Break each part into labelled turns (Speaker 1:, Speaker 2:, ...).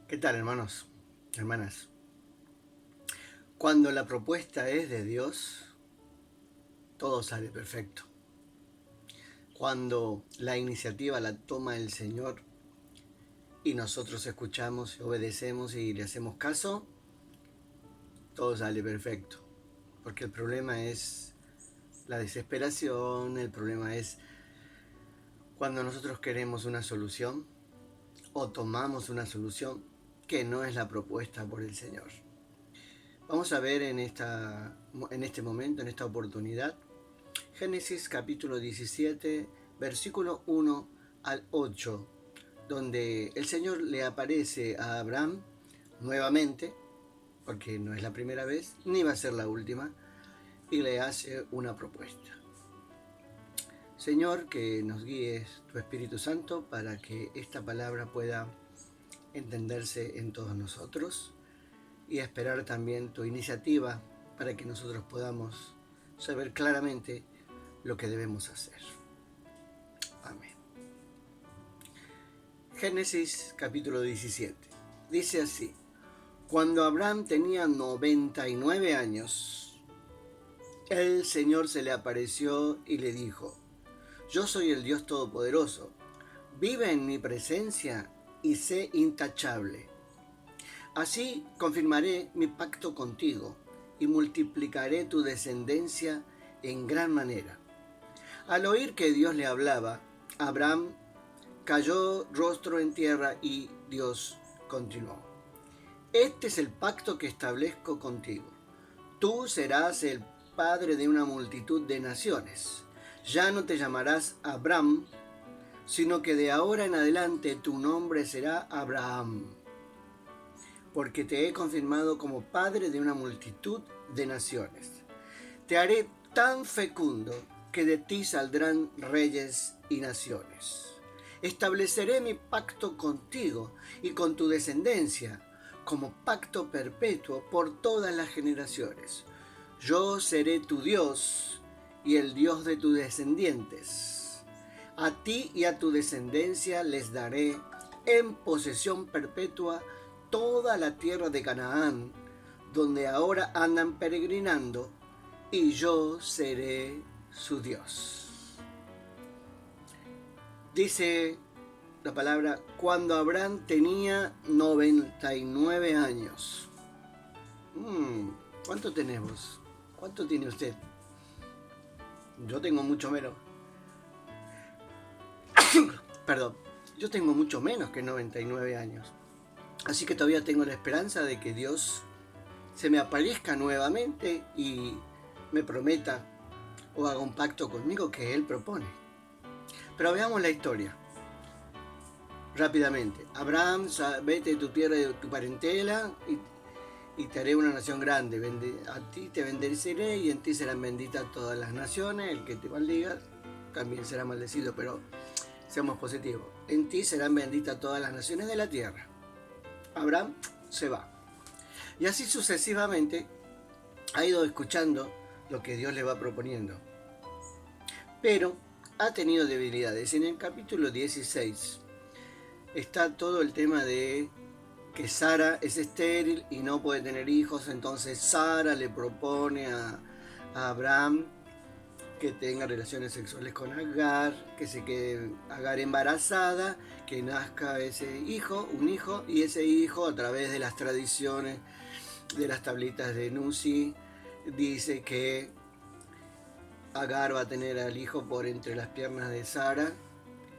Speaker 1: ¿Qué tal, hermanos, hermanas? Cuando la propuesta es de Dios, todo sale perfecto. Cuando la iniciativa la toma el Señor y nosotros escuchamos, obedecemos y le hacemos caso, todo sale perfecto. Porque el problema es la desesperación, el problema es cuando nosotros queremos una solución o tomamos una solución que no es la propuesta por el Señor. Vamos a ver en este momento, en esta oportunidad, Génesis capítulo 17, versículo 1 al 8, donde el Señor le aparece a Abraham nuevamente, porque no es la primera vez, ni va a ser la última, y le hace una propuesta. Señor, que nos guíes tu Espíritu Santo para que esta palabra pueda entenderse en todos nosotros y esperar también tu iniciativa para que nosotros podamos saber claramente lo que debemos hacer. Amén. Génesis capítulo 17. Dice así: Cuando Abraham tenía 99 años, el Señor se le apareció y le dijo: Yo soy el Dios Todopoderoso, vive en mi presencia y sé intachable. Así confirmaré mi pacto contigo y multiplicaré tu descendencia en gran manera. Al oír que Dios le hablaba, Abraham cayó rostro en tierra y Dios continuó: Este es el pacto que establezco contigo. Tú serás el padre de una multitud de naciones. Ya no te llamarás Abraham, sino que de ahora en adelante tu nombre será Abraham, porque te he confirmado como padre de una multitud de naciones. Te haré tan fecundo que de ti saldrán reyes y naciones. Estableceré mi pacto contigo y con tu descendencia como pacto perpetuo por todas las generaciones. Yo seré tu Dios y el Dios de tus descendientes. A ti y a tu descendencia les daré en posesión perpetua toda la tierra de Canaán, donde ahora andan peregrinando, y yo seré su Dios. Dice la palabra, cuando Abraham tenía 99 años. ¿Cuánto tenemos? ¿Cuánto tiene usted? Yo tengo mucho menos. Perdón, yo tengo mucho menos que 99 años. Así que todavía tengo la esperanza de que Dios se me aparezca nuevamente y me prometa o haga un pacto conmigo que Él propone. Pero veamos la historia rápidamente. Abraham, vete de tu tierra y de tu parentela y te haré una nación grande. A ti te bendeciré y en ti serán benditas todas las naciones. El que te maldiga también será maldecido, pero seamos positivos. En ti serán benditas todas las naciones de la tierra. Abraham se va. Y así sucesivamente ha ido escuchando lo que Dios le va proponiendo. Pero ha tenido debilidades. En el capítulo 16 está todo el tema de que Sara es estéril y no puede tener hijos. Entonces Sara le propone a Abraham que tenga relaciones sexuales con Agar, que se quede Agar embarazada, que nazca ese hijo, un hijo, y ese hijo, a través de las tradiciones de las tablitas de Nuzi, dice que Agar va a tener al hijo por entre las piernas de Sara,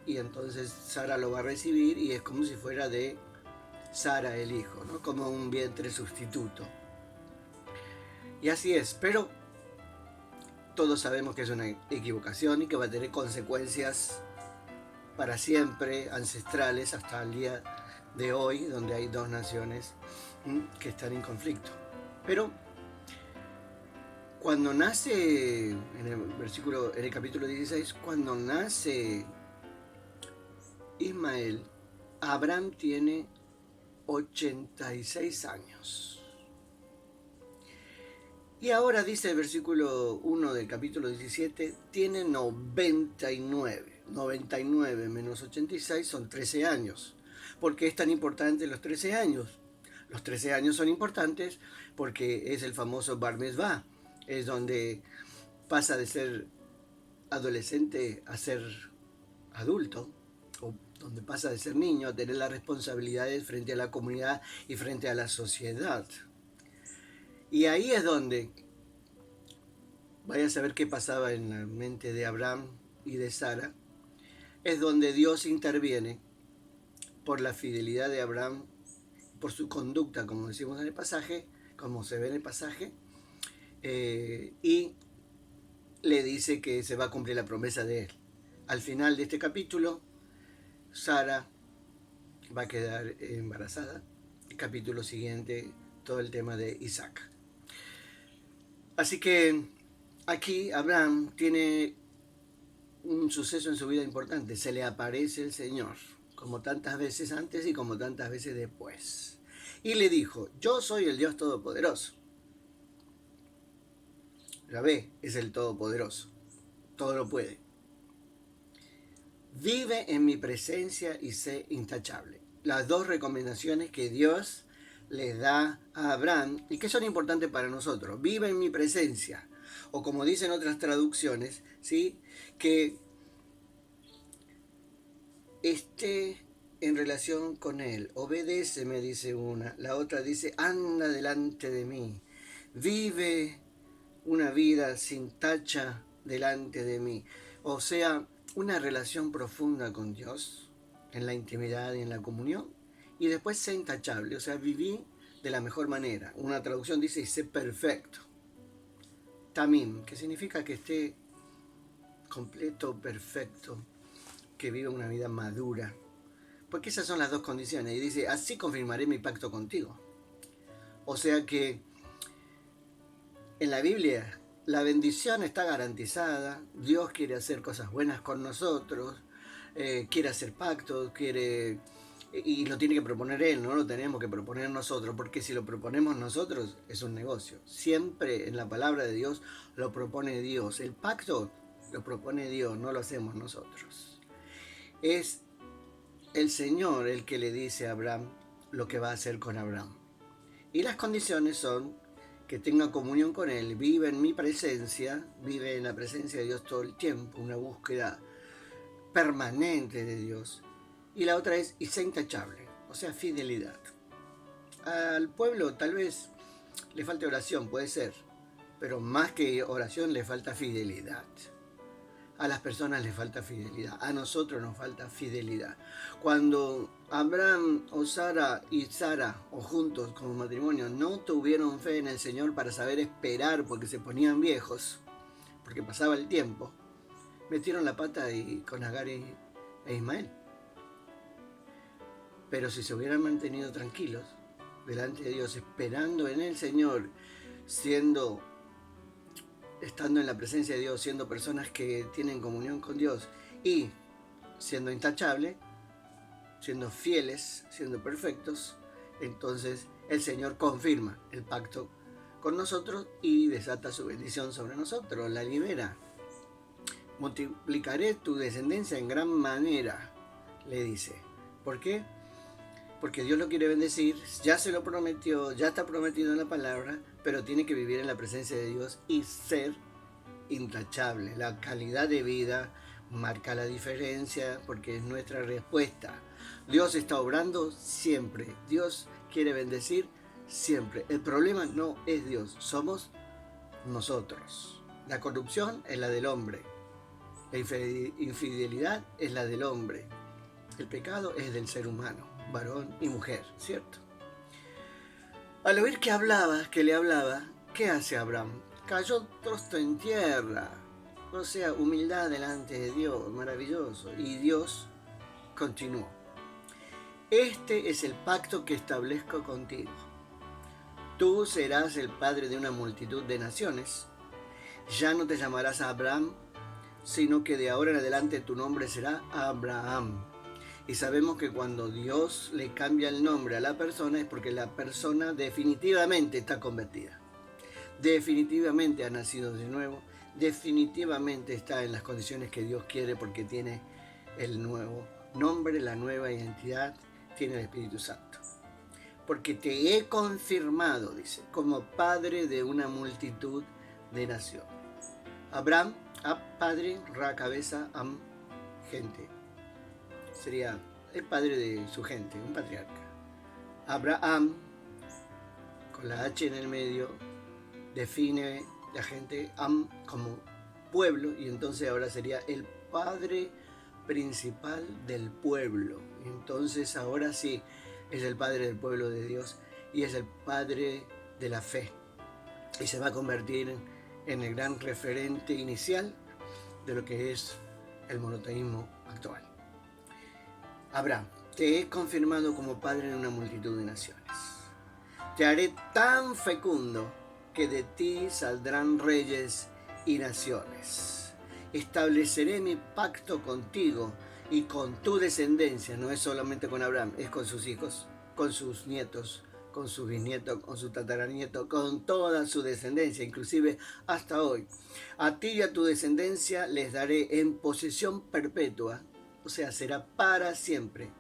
Speaker 1: y entonces Sara lo va a recibir y es como si fuera de Sara el hijo, ¿no? Como un vientre sustituto. Y así es, pero todos sabemos que es una equivocación y que va a tener consecuencias para siempre, ancestrales, hasta el día de hoy, donde hay dos naciones que están en conflicto. Pero cuando nace, en el capítulo 16, cuando nace Ismael, Abraham tiene 86 años. Y ahora dice el versículo 1 del capítulo 17, tiene 99. 99 menos 86 son 13 años. ¿Por qué es tan importante los 13 años? Los 13 años son importantes porque es el famoso Bar Mitzvah, es donde pasa de ser adolescente a ser adulto, o donde pasa de ser niño a tener las responsabilidades frente a la comunidad y frente a la sociedad. Y ahí es donde, vaya a saber qué pasaba en la mente de Abraham y de Sara, es donde Dios interviene por la fidelidad de Abraham, por su conducta, como decimos en el pasaje, como se ve en el pasaje, y le dice que se va a cumplir la promesa de él. Al final de este capítulo, Sara va a quedar embarazada. El capítulo siguiente, todo el tema de Isaac. Así que aquí Abraham tiene un suceso en su vida importante. Se le aparece el Señor, como tantas veces antes y como tantas veces después. Y le dijo, yo soy el Dios Todopoderoso. Yahvé es el Todopoderoso. Todo lo puede. Vive en mi presencia y sé intachable. Las dos recomendaciones que Dios le da a Abraham y que son importantes para nosotros. Vive en mi presencia. O como dicen otras traducciones, ¿sí? Que esté en relación con él. Obedece, me dice una. La otra dice, anda delante de mí. Vive una vida sin tacha delante de mí. O sea, una relación profunda con Dios, en la intimidad y en la comunión. Y después sé intachable, o sea, viví de la mejor manera. Una traducción dice, sé perfecto. Tamim, que significa que esté completo, perfecto, que viva una vida madura. Porque esas son las dos condiciones. Y dice, así confirmaré mi pacto contigo. O sea que en la Biblia la bendición está garantizada. Dios quiere hacer cosas buenas con nosotros. Quiere hacer pactos, quiere... Y lo tiene que proponer Él, no lo tenemos que proponer nosotros, porque si lo proponemos nosotros es un negocio. Siempre en la palabra de Dios lo propone Dios. El pacto lo propone Dios, no lo hacemos nosotros. Es el Señor el que le dice a Abraham lo que va a hacer con Abraham. Y las condiciones son que tenga comunión con Él, vive en mi presencia, vive en la presencia de Dios todo el tiempo, una búsqueda permanente de Dios. Y la otra es, y sea intachable, o sea, fidelidad. Al pueblo tal vez le falte oración, puede ser, pero más que oración le falta fidelidad. A las personas les falta fidelidad, a nosotros nos falta fidelidad. Cuando Abraham o Sara y Sara, o juntos como matrimonio, no tuvieron fe en el Señor para saber esperar porque se ponían viejos, porque pasaba el tiempo, metieron la pata con Agar e Ismael. Pero si se hubieran mantenido tranquilos delante de Dios, esperando en el Señor, estando en la presencia de Dios, siendo personas que tienen comunión con Dios y siendo intachables, siendo fieles, siendo perfectos, entonces el Señor confirma el pacto con nosotros y desata su bendición sobre nosotros, la libera. Multiplicaré tu descendencia en gran manera, le dice. ¿Por qué? Porque Dios lo quiere bendecir, ya se lo prometió, ya está prometido en la palabra, pero tiene que vivir en la presencia de Dios y ser intachable. La calidad de vida marca la diferencia porque es nuestra respuesta. Dios está obrando siempre, Dios quiere bendecir siempre. El problema no es Dios, somos nosotros. La corrupción es la del hombre, la infidelidad es la del hombre, el pecado es del ser humano, varón y mujer, ¿cierto? Al oír que le hablaba, ¿qué hace Abraham? Cayó rostro en tierra, o sea, humildad delante de Dios, maravilloso. Y Dios continuó. Este es el pacto que establezco contigo. Tú serás el padre de una multitud de naciones. Ya no te llamarás Abraham, sino que de ahora en adelante tu nombre será Abraham. Y sabemos que cuando Dios le cambia el nombre a la persona es porque la persona definitivamente está convertida. Definitivamente ha nacido de nuevo. Definitivamente está en las condiciones que Dios quiere porque tiene el nuevo nombre, la nueva identidad tiene el Espíritu Santo. Porque te he confirmado, dice, como padre de una multitud de naciones. Abraham, Ab, padre, Ra, cabeza, Am, gente. Sería el padre de su gente, un patriarca. Abraham, con la H en el medio, define la gente, Am, como pueblo, y entonces ahora sería el padre principal del pueblo. Entonces ahora sí es el padre del pueblo de Dios y es el padre de la fe. Y se va a convertir en el gran referente inicial de lo que es el monoteísmo actual. Abraham, te he confirmado como padre de una multitud de naciones. Te haré tan fecundo que de ti saldrán reyes y naciones. Estableceré mi pacto contigo y con tu descendencia. No es solamente con Abraham, es con sus hijos, con sus nietos, con sus bisnietos, con su tataranieto, con toda su descendencia, inclusive hasta hoy. A ti y a tu descendencia les daré en posesión perpetua, o sea, será para siempre,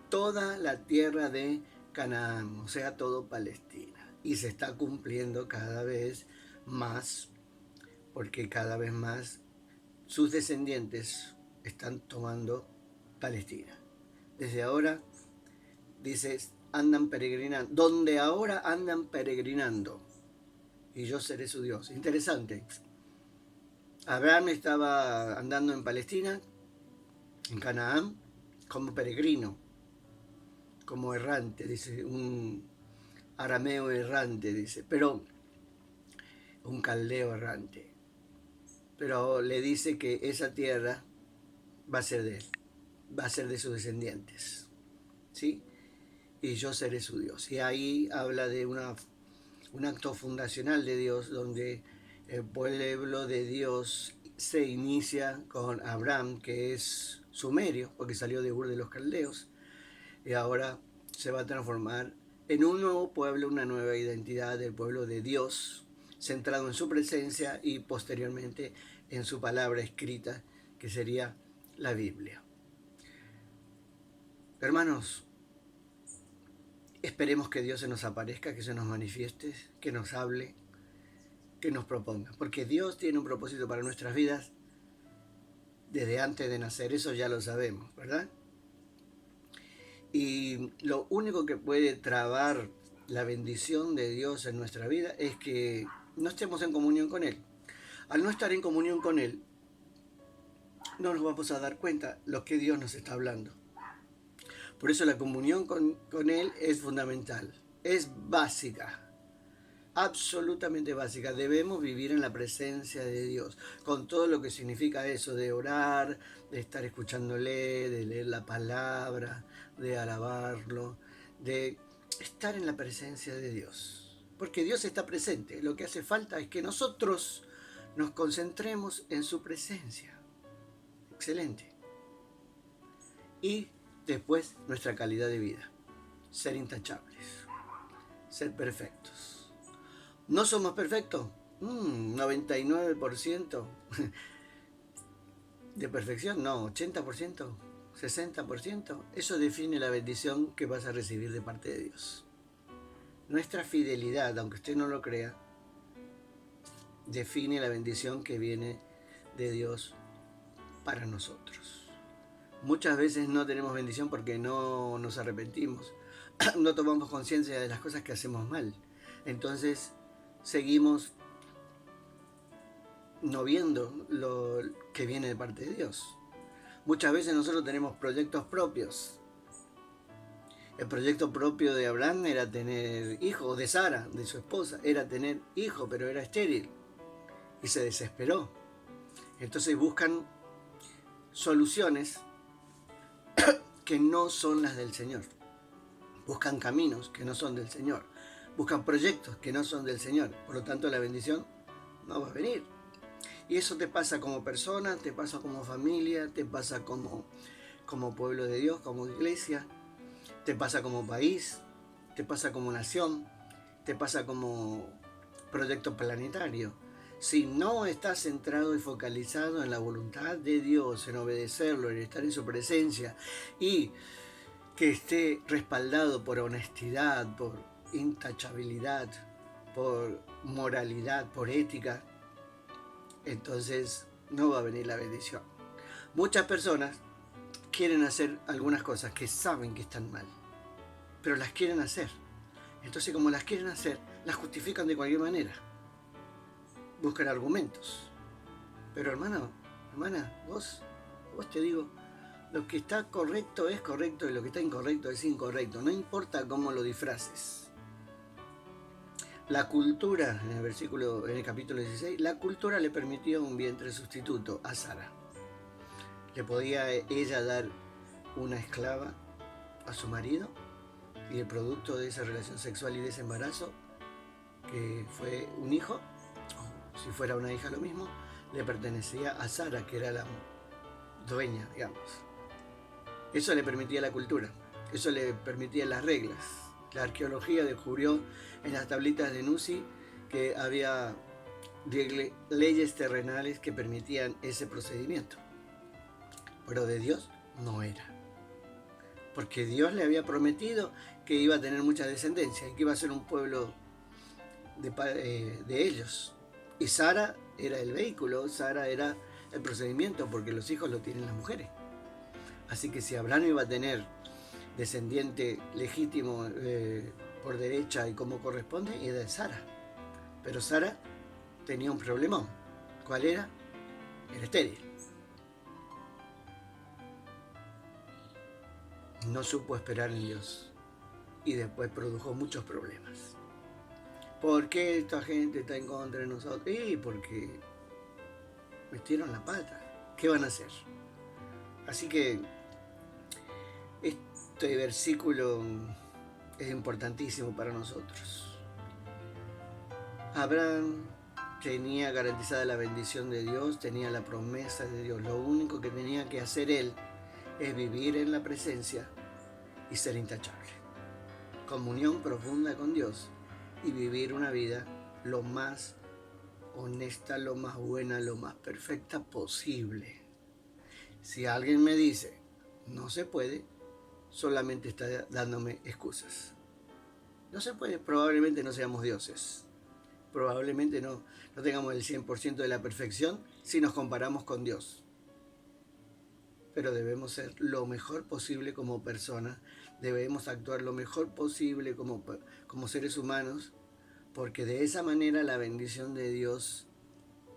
Speaker 1: toda la tierra de Canaán, o sea, todo Palestina. Y se está cumpliendo cada vez más, porque cada vez más sus descendientes están tomando Palestina. Desde ahora, dice, andan peregrinando, donde ahora andan peregrinando, y yo seré su Dios. Interesante. Abraham estaba andando en Palestina, en Canaán, como peregrino, como errante, dice, un arameo errante, dice, pero un caldeo errante. Pero le dice que esa tierra va a ser de él, va a ser de sus descendientes, ¿sí? Y yo seré su Dios. Y ahí habla de un acto fundacional de Dios, donde el pueblo de Dios se inicia con Abraham, que es sumerio, porque salió de Ur de los Caldeos, y ahora se va a transformar en un nuevo pueblo, una nueva identidad del pueblo de Dios, centrado en su presencia y posteriormente en su palabra escrita, que sería la Biblia. Hermanos, esperemos que Dios se nos aparezca, que se nos manifieste, que nos hable, que nos proponga, porque Dios tiene un propósito para nuestras vidas desde antes de nacer, eso ya lo sabemos, ¿verdad? Y lo único que puede trabar la bendición de Dios en nuestra vida es que no estemos en comunión con Él. Al no estar en comunión con Él, no nos vamos a dar cuenta lo que Dios nos está hablando. Por eso la comunión con Él es fundamental, es básica, absolutamente básica. Debemos vivir en la presencia de Dios, con todo lo que significa eso de orar, de estar escuchándole, de leer la palabra, de alabarlo, de estar en la presencia de Dios. Porque Dios está presente. Lo que hace falta es que nosotros nos concentremos en su presencia. Excelente. Y después nuestra calidad de vida. Ser intachables. Ser perfectos. ¿No somos perfectos? 99% de perfección, no, 80%, 60%. Eso define la bendición que vas a recibir de parte de Dios. Nuestra fidelidad, aunque usted no lo crea, define la bendición que viene de Dios para nosotros. Muchas veces no tenemos bendición porque no nos arrepentimos, no tomamos conciencia de las cosas que hacemos mal. Entonces seguimos no viendo lo que viene de parte de Dios. Muchas veces nosotros tenemos proyectos propios. El proyecto propio de Abraham era tener hijo, de Sara, de su esposa, era tener hijo, pero era estéril. Y se desesperó. Entonces buscan soluciones que no son las del Señor. Buscan caminos que no son del Señor. Buscan proyectos que no son del Señor. Por lo tanto, la bendición no va a venir. Y eso te pasa como persona, te pasa como familia, te pasa como pueblo de Dios, como iglesia, te pasa como país, te pasa como nación, te pasa como proyecto planetario. Si no estás centrado y focalizado en la voluntad de Dios, en obedecerlo, en estar en su presencia y que esté respaldado por honestidad, por intachabilidad, por moralidad, por ética, entonces no va a venir la bendición. Muchas personas quieren hacer algunas cosas que saben que están mal, pero las quieren hacer. Entonces, como las quieren hacer, las justifican de cualquier manera. Buscan argumentos. Pero hermano, hermana, vos te digo, lo que está correcto es correcto y lo que está incorrecto es incorrecto. No importa cómo lo disfraces. La cultura, en el capítulo 16, la cultura le permitía un vientre sustituto a Sara. Le podía ella dar una esclava a su marido y el producto de esa relación sexual y de ese embarazo, que fue un hijo, o si fuera una hija lo mismo, le pertenecía a Sara, que era la dueña, digamos. Eso le permitía la cultura, eso le permitía las reglas. La arqueología descubrió en las tablitas de Nuzi que había leyes terrenales que permitían ese procedimiento. Pero de Dios no era. Porque Dios le había prometido que iba a tener mucha descendencia y que iba a ser un pueblo de ellos. Y Sara era el vehículo, Sara era el procedimiento, porque los hijos lo tienen las mujeres. Así que si Abraham iba a tener descendiente legítimo por derecha y como corresponde, era de Sara. Pero Sara tenía un problemón. ¿Cuál era? Era estéril. No supo esperar en Dios y después produjo muchos problemas. ¿Por qué esta gente está en contra de nosotros? Y porque metieron la pata. ¿Qué van a hacer? Así que este versículo es importantísimo para nosotros. Abraham tenía garantizada la bendición de Dios, tenía la promesa de Dios. Lo único que tenía que hacer él es vivir en la presencia y ser intachable. Comunión profunda con Dios y vivir una vida lo más honesta, lo más buena, lo más perfecta posible. Si alguien me dice, no se puede, solamente está dándome excusas. No se puede, probablemente no seamos dioses. Probablemente no tengamos el 100% de la perfección si nos comparamos con Dios. Pero debemos ser lo mejor posible como personas, debemos actuar lo mejor posible como seres humanos, porque de esa manera la bendición de Dios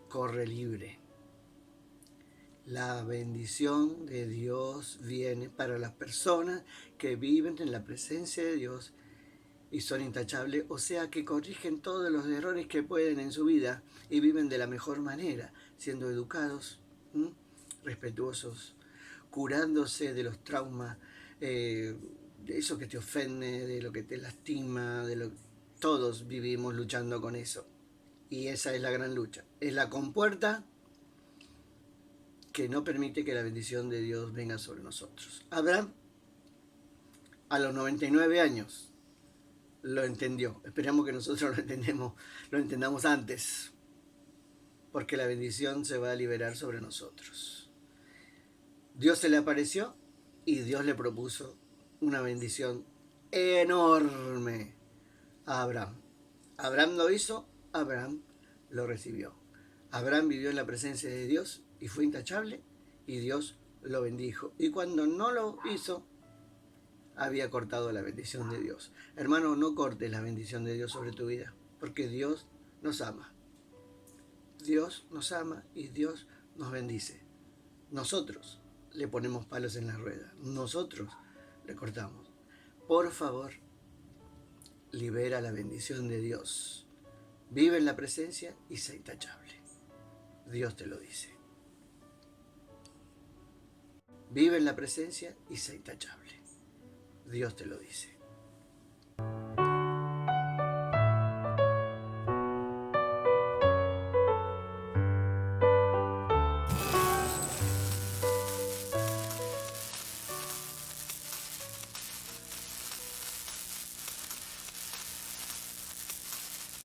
Speaker 1: corre libre. La bendición de Dios viene para las personas que viven en la presencia de Dios y son intachables, o sea que corrigen todos los errores que pueden en su vida y viven de la mejor manera, siendo educados, respetuosos, curándose de los traumas, de eso que te ofende, de lo que te lastima, todos vivimos luchando con eso. Y esa es la gran lucha. Es la compuerta que no permite que la bendición de Dios venga sobre nosotros. Abraham, a los 99 años, lo entendió. Esperamos que nosotros lo entendamos antes, porque la bendición se va a liberar sobre nosotros. Dios se le apareció y Dios le propuso una bendición enorme a Abraham. Abraham lo hizo, Abraham lo recibió. Abraham vivió en la presencia de Dios y fue intachable y Dios lo bendijo. Y cuando no lo hizo, había cortado la bendición de Dios. Hermano, no cortes la bendición de Dios sobre tu vida, porque Dios nos ama. Dios nos ama y Dios nos bendice. Nosotros le ponemos palos en la rueda, nosotros le cortamos. Por favor, libera la bendición de Dios. Vive en la presencia y sé intachable. Dios te lo dice. Vive en la presencia y sé intachable. Dios te lo dice.